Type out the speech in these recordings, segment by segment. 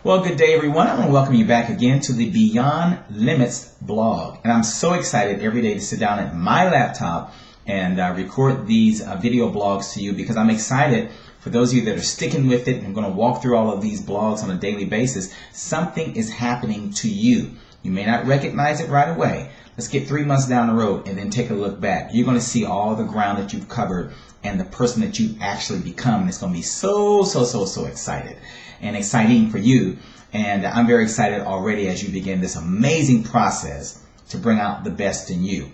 Well, good day, everyone. I want to welcome you back again to the Beyond Limits blog. And I'm so excited every day to sit down at my laptop and record these video blogs to you because I'm excited for those of you that are sticking with it and going to walk through all of these blogs on a daily basis. Something is happening to you. You may not recognize it right away. Let's get 3 months down the road and then take a look back. You're going to see all the ground that you've covered and the person that you've actually become. And it's going to be so excited and exciting for you. And I'm very excited already as you begin this amazing process to bring out the best in you.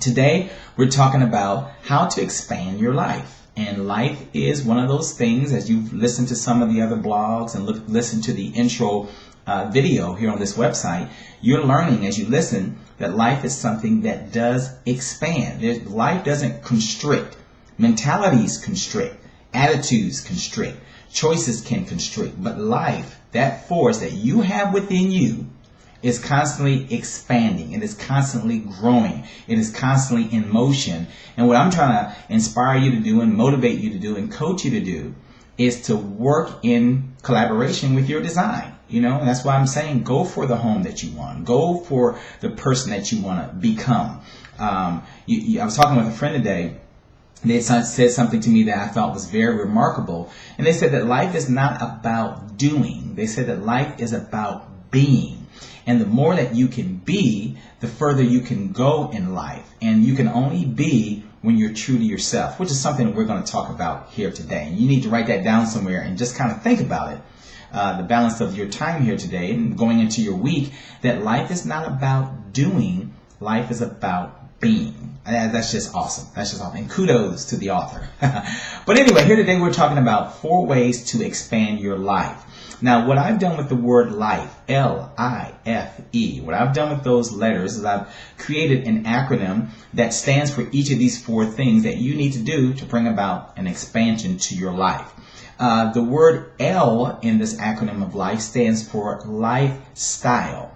Today, we're talking about how to expand your life. And life is one of those things, as you've listened to some of the other blogs and listened to the intro video here on this website, you're learning as you listen that life is something that does expand. Life doesn't constrict. Mentalities constrict. Attitudes constrict. Choices can constrict. But life, that force that you have within you, is constantly expanding. It is constantly growing. It is constantly in motion. And what I'm trying to inspire you to do and motivate you to do and coach you to do is to work in collaboration with your design. You know, and that's why I'm saying go for the home that you want. Go for the person that you want to become. I was talking with a friend today. They said something to me that I thought was very remarkable. And they said that life is not about doing. They said that life is about being. And the more that you can be, the further you can go in life. And you can only be when you're true to yourself, which is something that we're going to talk about here today. And you need to write that down somewhere and just kind of think about it. The balance of your time here today and going into your week, that life is not about doing. Life is about being. That's just awesome. That's just awesome. And kudos to the author. But anyway, here today we're talking about 4 ways to expand your life. Now, what I've done with the word life, L-I-F-E, what I've done with those letters is I've created an acronym that stands for each of these 4 things that you need to do to bring about an expansion to your life. The word L in this acronym of life stands for lifestyle.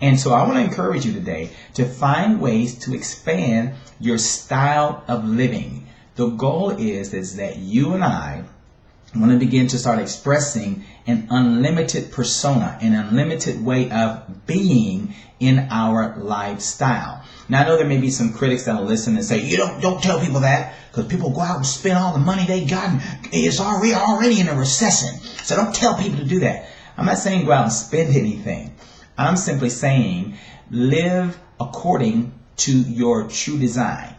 And so I want to encourage you today to find ways to expand your style of living. The goal is that you and I want to begin to start expressing an unlimited persona, an unlimited way of being in our lifestyle. Now, I know there may be some critics that will listen and say, you don't tell people that because people go out and spend all the money they got and it's already in a recession. So don't tell people to do that. I'm not saying go out and spend anything. I'm simply saying live according to your true design.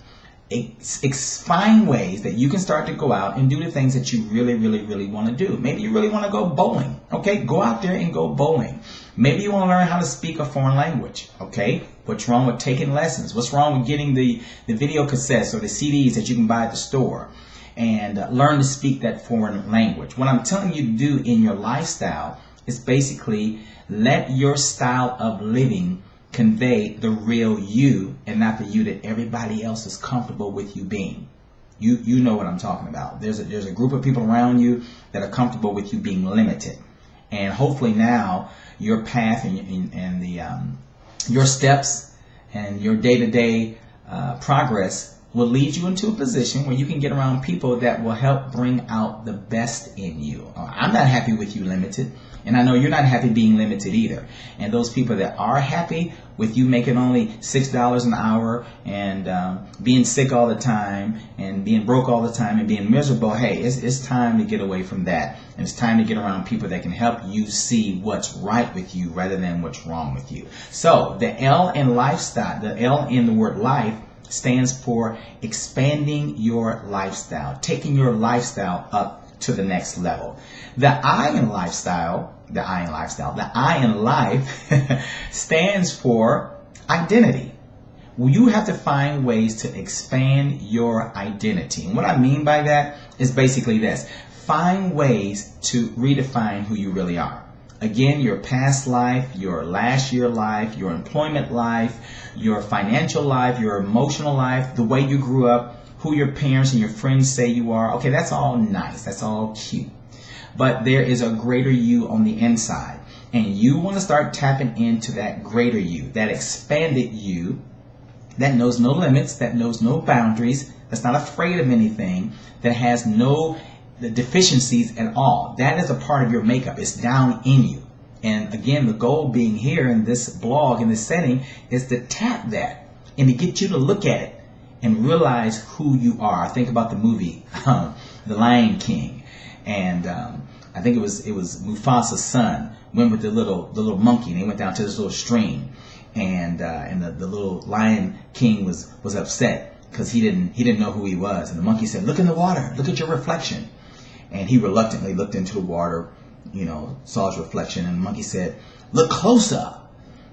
Find ways that you can start to go out and do the things that you really want to do. Maybe you really want to go bowling. Okay, go out there and go bowling. Maybe you want to learn how to speak a foreign language. Okay, what's wrong with taking lessons? What's wrong with getting the video cassettes or the CDs that you can buy at the store and learn to speak that foreign language? What I'm telling you to do in your lifestyle is basically let your style of living convey the real you and not the you that everybody else is comfortable with you being. You know what I'm talking about. There's a group of people around you that are comfortable with you being limited. And hopefully now your path and your steps and your day-to-day progress will lead you into a position where you can get around people that will help bring out the best in you. I'm not happy with you limited, and I know you're not happy being limited either. And those people that are happy with you making only $6 an hour and being sick all the time and being broke all the time and being miserable, hey, it's time to get away from that. And it's time to get around people that can help you see what's right with you rather than what's wrong with you. So the L in lifestyle, the L in the word life, stands for expanding your lifestyle, taking your lifestyle up to the next level. The I in lifestyle, the I in life stands for identity. Well, you have to find ways to expand your identity. And what I mean by that is basically this. Find ways to redefine who you really are. Again, your past life, your last year life, your employment life, your financial life, your emotional life, the way you grew up, who your parents and your friends say you are. Okay, that's all nice. That's all cute. But there is a greater you on the inside. And you want to start tapping into that greater you, that expanded you, that knows no limits, that knows no boundaries, that's not afraid of anything, that has no deficiencies at all. That is a part of your makeup. It's down in you. And again, the goal being here in this blog, in this setting, is to tap that and to get you to look at it and realize who you are. Think about the movie, The Lion King. And I think it was Mufasa's son went with the little monkey, and they went down to this little stream. And the little Lion King was upset because he didn't know who he was. And the monkey said, "Look in the water, look at your reflection." And he reluctantly looked into the water, saw his reflection, and the monkey said, "Look closer."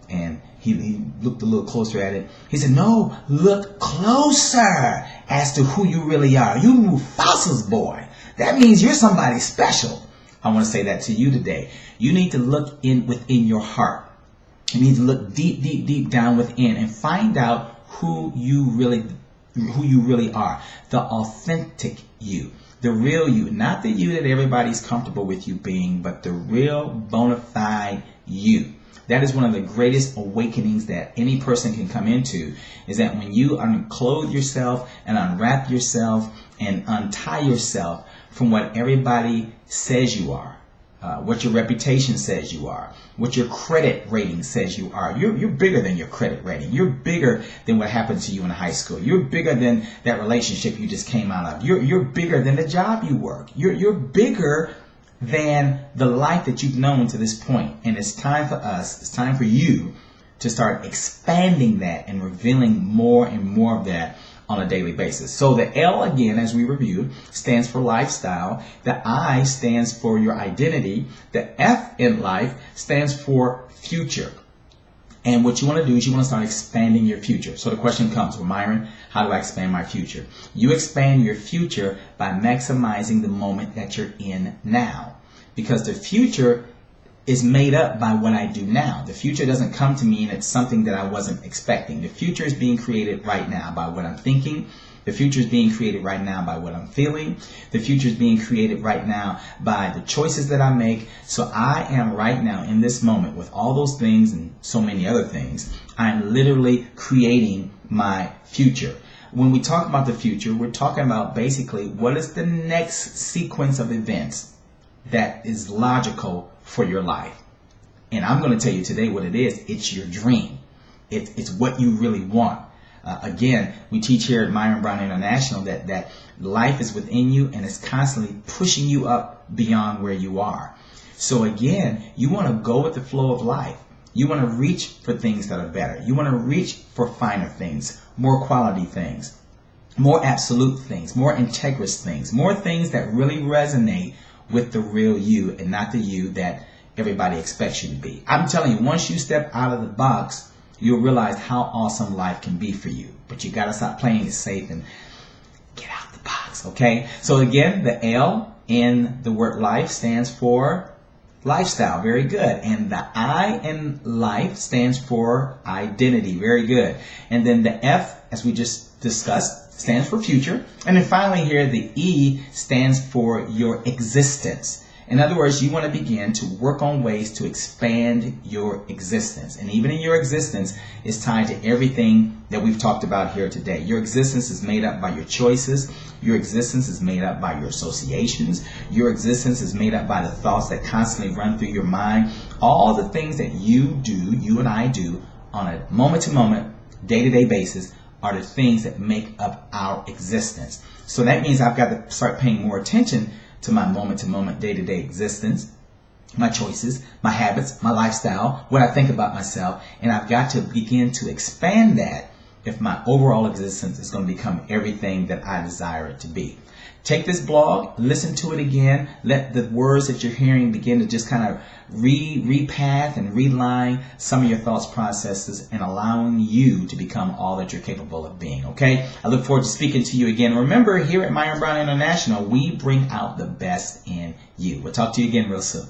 And he looked a little closer at it. He said, "No, look closer as to who you really are. You Mufasa's boy. That means you're somebody special." I want to say that to you today. You need to look within your heart. You need to look deep, deep, deep down within and find out who you really are. The authentic you. The real you. Not the you that everybody's comfortable with you being, but the real bona fide you. That is one of the greatest awakenings that any person can come into, is that when you unclothe yourself and unwrap yourself and untie yourself from what everybody says you are, what your reputation says you are, what your credit rating says you are. You're bigger than your credit rating. You're bigger than what happened to you in high school. You're bigger than that relationship you just came out of. You're bigger than the job you work. You're bigger than the life that you've known to this point. And it's time for us, it's time for you to start expanding that and revealing more and more of that on a daily basis. So the L, again, as we reviewed, stands for lifestyle. The I stands for your identity. The F in life stands for future. And what you want to do is you want to start expanding your future. So the question comes, well, Myron, how do I expand my future? You expand your future by maximizing the moment that you're in now. Because the future is made up by what I do now. The future doesn't come to me and it's something that I wasn't expecting. The future is being created right now by what I'm thinking. The future is being created right now by what I'm feeling. The future is being created right now by the choices that I make. So I am right now in this moment with all those things and so many other things. I'm literally creating my future. When we talk about the future, we're talking about basically what is the next sequence of events that is logical for your life. And I'm going to tell you today what it is. It's your dream. It's what you really want. Again, we teach here at Myron Brown International that life is within you and it's constantly pushing you up beyond where you are. So again, you want to go with the flow of life. You want to reach for things that are better. You want to reach for finer things, more quality things, more absolute things, more integrous things, more things that really resonate with the real you and not the you that everybody expects you to be. I'm telling you, once you step out of the box, you'll realize how awesome life can be for you. But you got to stop playing it safe and get out the box, okay? So again, the L in the word life stands for lifestyle. Very good. And the I in life stands for identity. Very good. And then the F, as we just discussed, stands for future. And then finally here, the E stands for your existence. In other words, you want to begin to work on ways to expand your existence. And even in your existence is tied to everything that we've talked about here today. Your existence is made up by your choices. Your existence is made up by your associations. Your existence is made up by the thoughts that constantly run through your mind. All the things that you do, you and I do, on a moment-to-moment, day-to-day basis are the things that make up our existence. So that means I've got to start paying more attention to my moment-to-moment, day-to-day existence, my choices, my habits, my lifestyle, what I think about myself, and I've got to begin to expand that if my overall existence is going to become everything that I desire it to be. Take this blog, listen to it again, let the words that you're hearing begin to just kind of repath and reline some of your thoughts processes and allowing you to become all that you're capable of being, okay? I look forward to speaking to you again. Remember, here at Myron Brown International, we bring out the best in you. We'll talk to you again real soon.